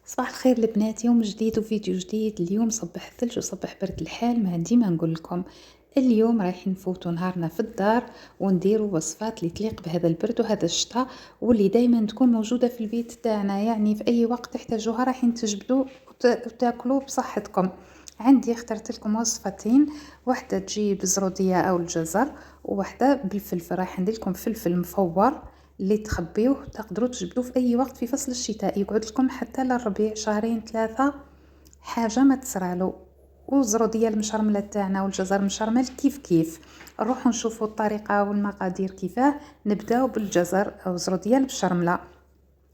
صباح الخير البنات، يوم جديد وفيديو جديد. اليوم صبح الثلج وصبح برد الحال. ما عندي ما نقول لكم. اليوم رايحين نفوتوا نهارنا في الدار ونديروا وصفات اللي تليق بهذا البرد وهذا الشتاء، واللي دايما تكون موجوده في البيت تاعنا، يعني في اي وقت تحتاجوها رايحين تجبدوا وتاكلوا بصحتكم. عندي اخترت لكم وصفتين، واحده تجي بزروديه او الجزر، وواحده بالفلفل. رايح ندير لكم فلفل مفور اللي تخبيوه تقدروا تجبدوه في اي وقت في فصل الشتاء، يقعد لكم حتى للربيع، شهرين ثلاثه حاجه ما تصرالو. والزروديه المشرمله تاعنا والجزر المشرمل كيف كيف. نروحوا نشوفوا الطريقه والمقادير كيفاه. نبداو بالجزر او الزروديه المشرمله.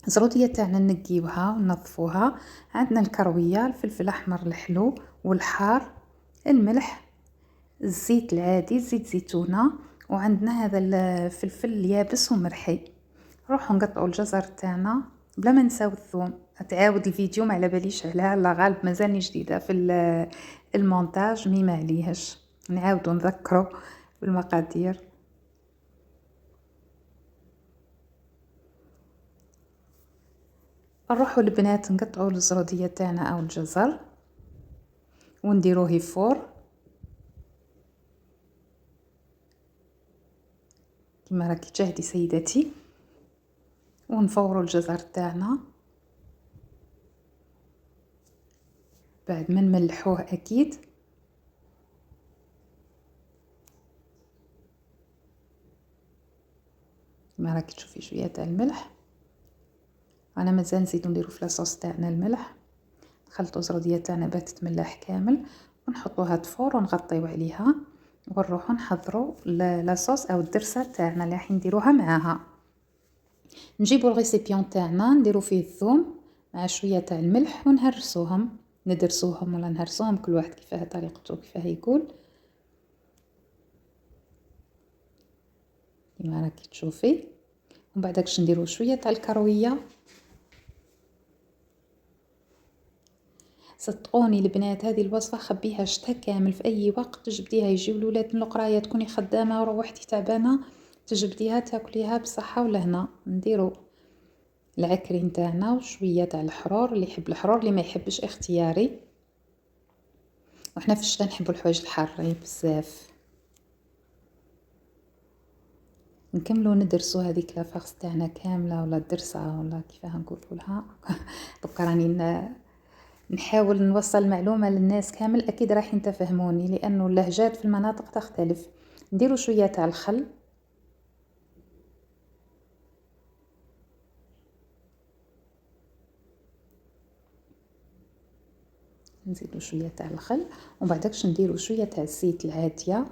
الزروديه تاعنا نقيوها وننظفوها. عندنا الكرويه، الفلفل الاحمر الحلو والحار، الملح، الزيت العادي، زيت زيتونه، وعندنا هذا الفلفل اليابس ومرحي. نروحوا نقطعوا الجزر تاعنا بلا ما نساو الثوم. تعاود الفيديو ما على باليش علاه، لا غالب مازالني جديده في المونتاج، مي معليهش نعاودوا نذكروا بالمقادير. نروحوا البنات نقطعوا الزروديه تاعنا او الجزر ونديروه فور كما راكي تشاهدي سيدتي، ونفوروا الجزر تاعنا بعد ما نملحوه اكيد. كما راكي تشوفي شويه تاع الملح. انا مازال نزيدو نديرو في لاصوص تاعنا الملح. نخلطو الزروديه تاعنا باه تتملح كامل ونحطوها تفور ونغطيو عليها، ونروحو نحضرو لاصوص او الدرسه تاعنا اللي راح نديروها معاها. نجيبو الغيسيبيون تاعنا نديرو فيه الثوم مع شويه تاع الملح ونهرسوهم، ندرسوهم ولا نهرسوهم، كل واحد كيفاه طريقته كيفاه يقول. كما راكي تشوفي. ومن بعد كش نديرو شويه تاع الكرويه. صدقوني البنات هذه الوصفه خبيها شتا كامل، في اي وقت تجبديها، يجيو الولاد من القرايه تكوني خدامه وروحتي تعبانه تجبديها تاكليها بصحه ولهنا. نديرو العكرين تاعنا وشويه تاع الحرور، اللي يحب الحرور اللي ما يحبش اختياري. وحنا في الشتا نحبوا الحوايج الحارين بزاف. نكملوا ندرسوا هذيك لافاغس تاعنا كامله ولا الدرسه ولا كيفاه نقولوا لها. دوكا راني نحاول نوصل معلومه للناس كامل، اكيد راح تفهموني لانه اللهجات في المناطق تختلف. نديروا شويه تاع الخل، نزيدوا شويه تاع الخل، ومن بعدكش نديروا شويه تاع الزيت العاديه،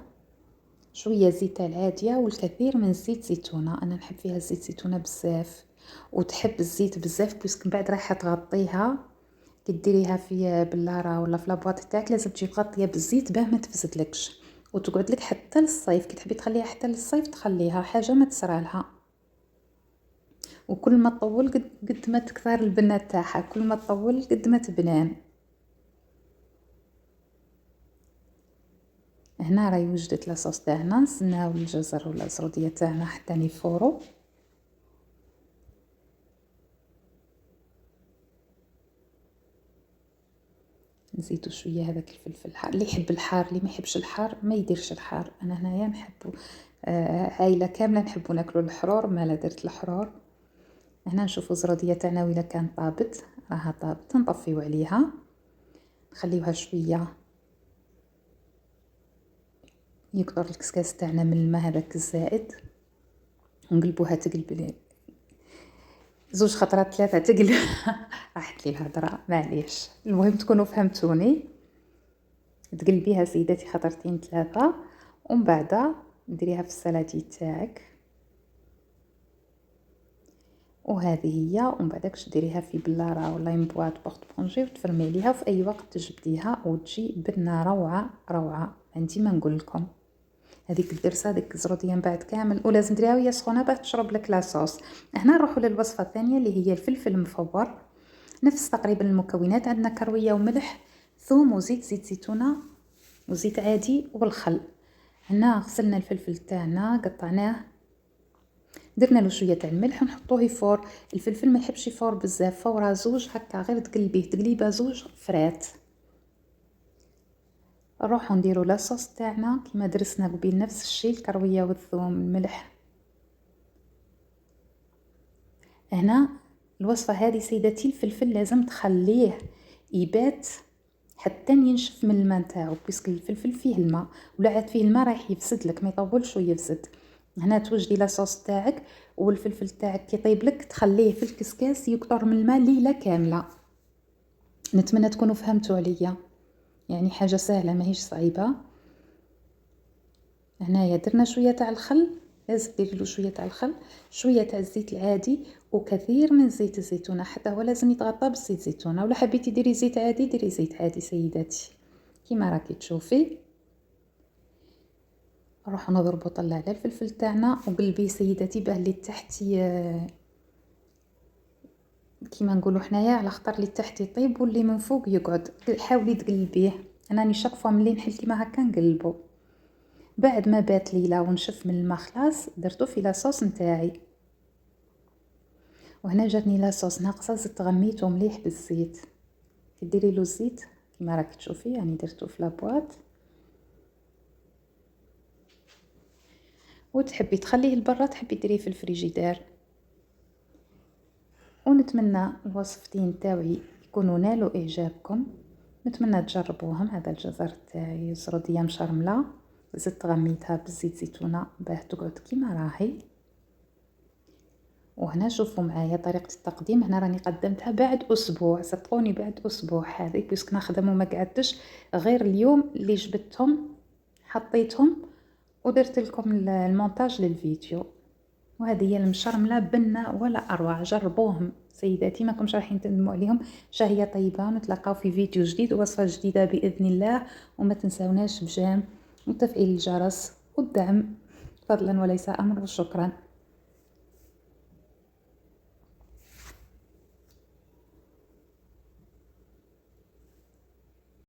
شويه زيت تاع العاديه والكثير من زيت زيتونه. انا نحب فيها زيت زيتونه بزاف، وتحب الزيت بزاف باسكو من بعد راح تغطيها كي ديريها في بلاره ولا في لابواط تاعك، لازم تجي مغطيه بالزيت باه ما تفسدلكش وتقعد لك حتى للصيف. كي تحبي تخليها حتى للصيف تخليها حاجه ما تصرالها. وكل ما تطول قد ما تكثر البنه تاعها، كل ما تطول قد ما تبنان. هنا راهي وجدت لاصوص تاعنا، نستناو الجزر ولا الزروديه تاعنا حتى يفوروا. نزيدو شويه هذاك الفلفل الحار، اللي يحب الحار، اللي ما يحبش الحار ما يديرش الحار. انا هنايا نحبو عائله كامله نحبو ناكلو الحرور، ما لا درت الحرور. هنا نشوفو الزروديه تاعنا وإلا كان طابت، راها طابت، نطفيو عليها نخليوها شويه يكثر الكسكاس تاعنا من الماء هذاك الزائد، ونقلبوها تقلب زوج خطرات ثلاثه تقلب. راحت لي الهضره معليش، المهم تكونوا فهمتوني. تقلبيها سيداتي خطرتين ثلاثه، ومن بعد ديريها في السلادي تاعك، وهذه هي. ومن بعدكش ديريها في بلاره ولا بواط بورط بونجي وتفرمي عليها، وفي اي وقت تجبديها وتجي بنه روعه روعه. عندي ما نقول لكم. هذيك الدرسه هذيك الزروديه من بعد كامل، ولازم تديريها وهي سخونه باه تشرب لك لاصوص. هنا نروحوا للوصفه الثانيه اللي هي الفلفل المفور. نفس تقريبا المكونات، عندنا كرويه وملح، ثوم وزيت، زيت زيتونه وزيت عادي والخل. هنا غسلنا الفلفل تاعنا قطعناه درنا له شويه تاع الملح ونحطوه يفور. الفلفل ما يحبش يفور بزاف، فورا زوج هكا غير تقلبيه تقليبه زوج فرات. نروحو نديرو لاصوص تاعنا كيما درسنا قبيل، نفس الشيء، الكرويه والثوم الملح. هنا الوصفه هذه سيداتي الفلفل لازم تخليه يبات حتى ينشف من الماء نتاعو، باسكو الفلفل فيه الماء، ولا عاد فيه الماء رايح يفسد لك، ما يطولش ويفسد. هنا توجدي لاصوص تاعك والفلفل تاعك كي يطيب لك تخليه في الكسكاس يكثر من الماء ليله كامله. نتمنى تكونوا فهمتوا عليا، يعني حاجه سهله ماهيش صعيبه. هنايا درنا شويه تاع الخل، لازم ديري له شويه تاع الخل، شويه تاع الزيت العادي، وكثير من زيت الزيتونه، حتى هو لازم يتغطى بالزيت زيتونه، ولا حبيتي ديري زيت عادي ديري زيت عادي سيداتي كيما راكي تشوفي. نروح نضربو طلع على الفلفل تاعنا وقلبيه سيداتي باه اللي تحت كيما نقولوا حنايا على خطر اللي تحت يطيب واللي من فوق يقعد. حاولي تقلبيه، انا راني شاك فوا ملي نحل كيما هكا نقلبو. بعد ما بات ليله ونشف من الماء خلاص درتو في لاصوص نتاعي. وهنا جاتني لاصوص ناقصه، زدت غميته مليح بالزيت. ديري له الزيت كيما راكي تشوفي، يعني درتو في لابواط. وتحبي تخليه لبرا تحبي ديريه في الفريجيدير. ونتمنى الوصفتين تاوعي يكونوا نالوا اعجابكم، نتمنى تجربوهم. هذا الجزر تاعي زروديه مشرمله، زدت غميتها بالزيت زيتونه باه تقعد كيما راهي. وهنا شوفوا معايا طريقه التقديم، هنا راني قدمتها بعد اسبوع، صدقوني بعد اسبوع هذه، بيسك نخدم وما قعدتش غير اليوم اللي جبتهم حطيتهم ودرت لكم المونتاج للفيديو. وهذه هي المشرمله بنه ولا اروع، جربوهم سيداتي ماكمش رايحين تندموا عليهم. شهيه طيبه، ونتلاقاو في فيديو جديد ووصفه جديده باذن الله. وما تنساوناش بجيم وتفعيل الجرس والدعم فضلا وليس امر، وشكرا.